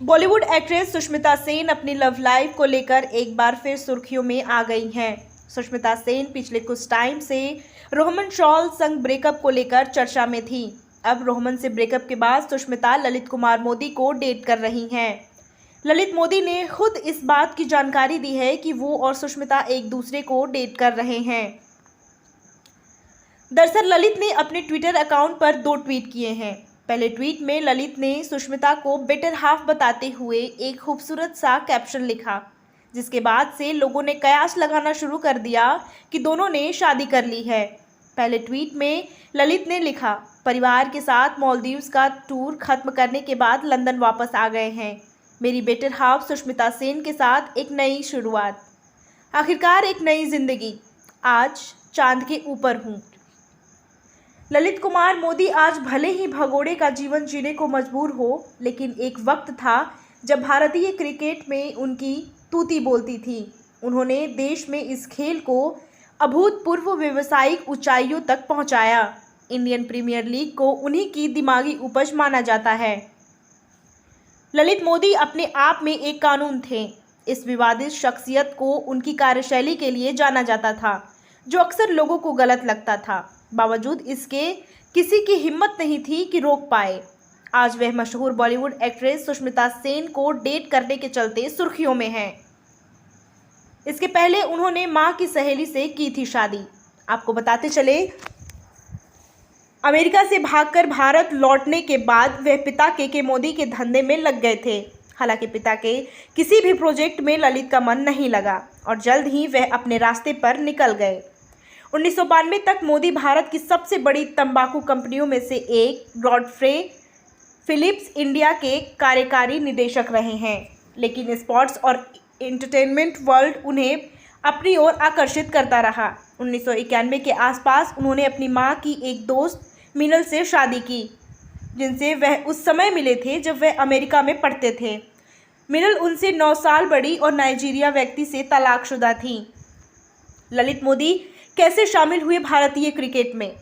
Bollywood actress Sushmita Sen अपनी love life को लेकर एक बार फिर सुर्खियों में आ गई हैं। सुष्मिता सेन पिछले कुछ टाइम से रोहमन शॉल संग ब्रेकअप को लेकर चर्चा में थी। अब रोहमन से ब्रेकअप के बाद सुष्मिता ललित कुमार मोदी को डेट कर रही हैं। ललित मोदी ने खुद इस बात की जानकारी दी है कि वो और सुष्मिता एक दूसरे को डेट कर रहे हैं। दरअसल ललित ने अपने ट्विटर अकाउंट पर 2 ट्वीट किए हैं। पहले ट्वीट में ललित ने सुष्मिता को बेटर हाफ बताते हुए एक खूबसूरत सा कैप्शन लिखा, जिसके बाद से लोगों ने कयास लगाना शुरू कर दिया कि दोनों ने शादी कर ली है। पहले ट्वीट में ललित ने लिखा, परिवार के साथ मालदीव्स का टूर खत्म करने के बाद लंदन वापस आ गए हैं। मेरी बेटर हाफ सुष्मिता सेन के साथ एक नई शुरुआत, आखिरकार एक नई जिंदगी, आज चांद के ऊपर हूँ। ललित कुमार मोदी आज भले ही भगोड़े का जीवन जीने को मजबूर हो, लेकिन एक वक्त था जब भारतीय क्रिकेट में उनकी तूती बोलती थी। उन्होंने देश में इस खेल को अभूतपूर्व व्यावसायिक ऊंचाइयों तक पहुंचाया। इंडियन प्रीमियर लीग को उन्हीं की दिमागी उपज माना जाता है। ललित मोदी अपने आप में एक कानून थे। इस विवादित शख्सियत को उनकी कार्यशैली के लिए जाना जाता था, जो अक्सर लोगों को गलत लगता था। बावजूद इसके किसी की हिम्मत नहीं थी कि रोक पाए। आज वह मशहूर बॉलीवुड एक्ट्रेस सुष्मिता सेन को डेट करने के चलते सुर्खियों में हैं। इसके पहले उन्होंने मां की सहेली से की थी शादी। आपको बताते चले, अमेरिका से भागकर भारत लौटने के बाद वह पिता के मोदी के धंधे में लग गए थे। हालांकि पिता के किसी भी प्रोजेक्ट में ललित का मन नहीं लगा और जल्द ही वह अपने रास्ते पर निकल गए। 1992 तक मोदी भारत की सबसे बड़ी तंबाकू कंपनियों में से एक गॉडफ्रे फिलिप्स इंडिया के कार्यकारी निदेशक रहे हैं, लेकिन स्पोर्ट्स और एंटरटेनमेंट वर्ल्ड उन्हें अपनी ओर आकर्षित करता रहा। 1991 के आसपास उन्होंने अपनी मां की एक दोस्त मिनल से शादी की, जिनसे वह उस समय मिले थे जब वह अमेरिका में पढ़ते थे। मिनल उनसे 9 साल बड़ी और नाइजीरिया व्यक्ति से तलाकशुदा थी। ललित मोदी कैसे शामिल हुए भारतीय क्रिकेट में?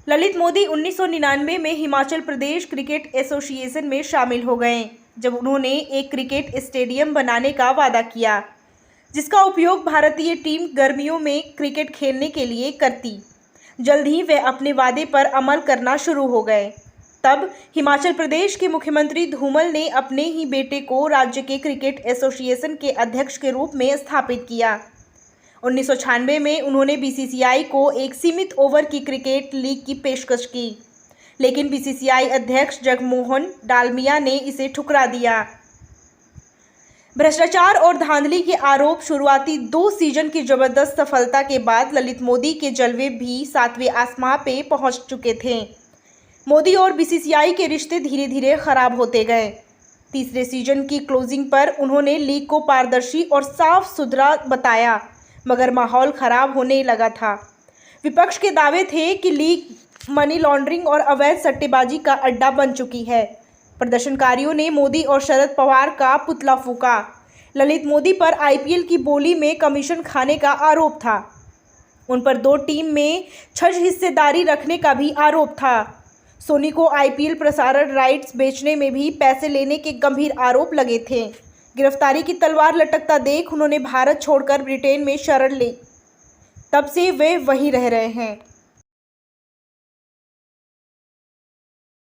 ललित मोदी 1999 में हिमाचल प्रदेश क्रिकेट एसोसिएशन में शामिल हो गए, जब उन्होंने एक क्रिकेट स्टेडियम बनाने का वादा किया, जिसका उपयोग भारतीय टीम गर्मियों में क्रिकेट खेलने के लिए करती। जल्द ही वे अपने वादे पर अमल करना शुरू हो गए। तब हिमाचल प्रदेश के मुख्यमंत्री धूमल ने अपने ही बेटे को राज्य के क्रिकेट एसोसिएशन के अध्यक्ष के रूप में स्थापित किया। 1996 में उन्होंने बीसीसीआई को एक सीमित ओवर की क्रिकेट लीग की पेशकश की, लेकिन बीसीसीआई अध्यक्ष जगमोहन डालमिया ने इसे ठुकरा दिया। भ्रष्टाचार और धांधली के आरोप शुरुआती 2 सीजन की जबरदस्त सफलता के बाद ललित मोदी के जलवे भी 7वें आसमां पे पहुंच चुके थे। मोदी और बीसीसीआई के रिश्ते धीरे धीरे खराब होते गए। तीसरे सीजन की क्लोजिंग पर उन्होंने लीग को पारदर्शी और साफ सुथरा बताया, मगर माहौल खराब होने लगा था। विपक्ष के दावे थे कि लीग मनी लॉन्ड्रिंग और अवैध सट्टेबाजी का अड्डा बन चुकी है। प्रदर्शनकारियों ने मोदी और शरद पवार का पुतला फूंका। ललित मोदी पर आईपीएल की बोली में कमीशन खाने का आरोप था। उन पर 2 टीम में छज हिस्सेदारी रखने का भी आरोप था। सोनी को आईपीएल प्रसारण राइट्स बेचने में भी पैसे लेने के गंभीर आरोप लगे थे। गिरफ्तारी की तलवार लटकता देख उन्होंने भारत छोड़कर ब्रिटेन में शरण ली। तब से वे वहीं रह रहे हैं।